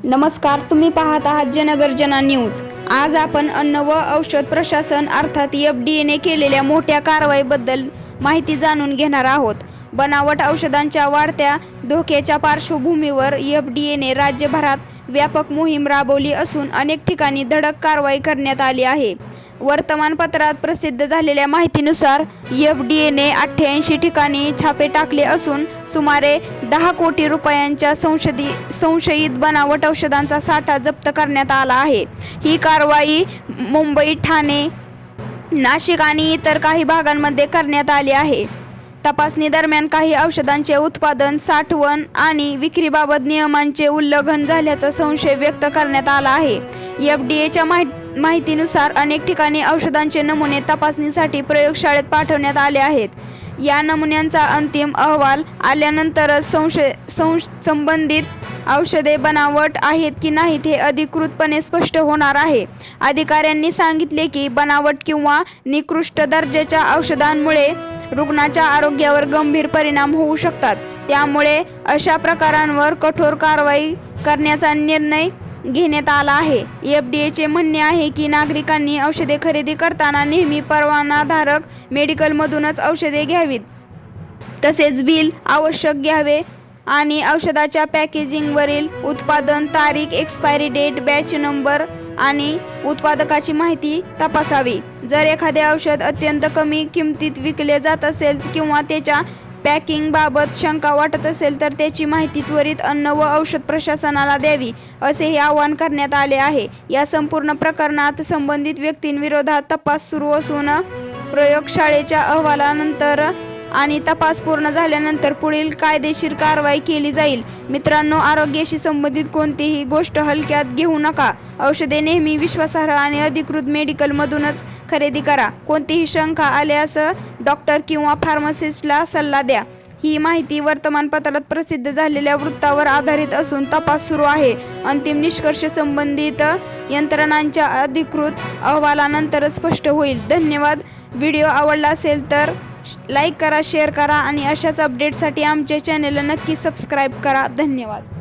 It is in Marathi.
नमस्कार, तुम्ही पाहत आहात जनगर्जना न्यूज। आज आपण अन्न व औषध प्रशासन अर्थात FDA ने केलेल्या मोठ्या कारवाईबद्दल माहिती जाणून घेणार आहोत। बनावट औषधांच्या वाढत्या धोक्याच्या पार्श्वभूमीवर FDA ने राज्यभरात व्यापक मोहीम राबवली असून अनेक ठिकाणी धडक कारवाई करण्यात आली आहे। वर्तमानपत्रात प्रसिद्ध झालेल्या माहितीनुसार FDA ने 88 ठिकाणी छापे टाकले असून सुमारे 10 कोटी रुपयांच्या संशयित बनावट औषधांचा साठा जप्त करण्यात आला आहे। ही कारवाई मुंबई, ठाणे, नाशिक आणि इतर काही भागांमध्ये करण्यात आली आहे। तपासणी दरम्यान काही औषधांचे उत्पादन, साठवण आणि विक्रीबाबत नियमांचे उल्लंघन झाल्याचा संशय व्यक्त करण्यात आला आहे। FDAच्या माहितीनुसार अनेक ठिकाणी औषधांचे नमुने तपासणीसाठी प्रयोगशाळेत पाठवण्यात आले आहेत। या नमुन्यांचा अंतिम अहवाल आल्यानंतरच संबंधित औषधे बनावट आहेत की नाहीत हे अधिकृतपणे स्पष्ट होणार आहे। अधिकाऱ्यांनी सांगितले की बनावट किंवा निकृष्ट दर्जाच्या औषधांमुळे रुग्णाच्या आरोग्यावर गंभीर परिणाम होऊ शकतात। त्यामुळे अशा प्रकारांवर कठोर कारवाई करण्याचा निर्णय घेण्यात आला आहे। FDAचे म्हणणे आहे की नागरिकांनी औषधे खरेदी करताना नेहमी परवानाधारक मेडिकलमधूनच औषधे घ्यावीत, तसेच बिल आवश्यक घ्यावे आणि औषधाच्या पॅकेजिंगवरील उत्पादन तारीख, एक्सपायरी डेट, बॅच नंबर आणि उत्पादकाची माहिती तपासावी। जर एखादे औषध अत्यंत कमी किमतीत विकले जात असेल किंवा त्याच्या पॅकिंगबाबत शंका वाटत असेल तर त्याची माहिती त्वरित अन्न व औषध प्रशासनाला द्यावी, असेही आवाहन करण्यात आले आहे। या संपूर्ण प्रकरणात संबंधित व्यक्तींविरोधात तपास सुरू असून प्रयोगशाळेच्या अहवालानंतर आणि तपास पूर्ण झाल्यानंतर पुढील कायदेशीर कारवाई केली जाईल। मित्रांनो, आरोग्याशी संबंधित कोणतीही गोष्ट हलक्यात घेऊ नका। औषधे नेहमी विश्वासार्ह आणि अधिकृत मेडिकलमधूनच खरेदी करा। कोणतीही शंका आल्यास डॉक्टर किंवा फार्मासिस्टला सल्ला द्या। ही माहिती वर्तमानपत्रात प्रसिद्ध झालेल्या वृत्तावर आधारित असून तपास सुरू आहे। अंतिम निष्कर्ष संबंधित यंत्रणांच्या अधिकृत अहवालानंतरच स्पष्ट होईल। धन्यवाद। व्हिडिओ आवडला असेल तर लाईक करा, शेअर करा आणि अशाच अपडेटसाठी आमच्या चॅनेलला नक्की सबस्क्राईब करा। धन्यवाद।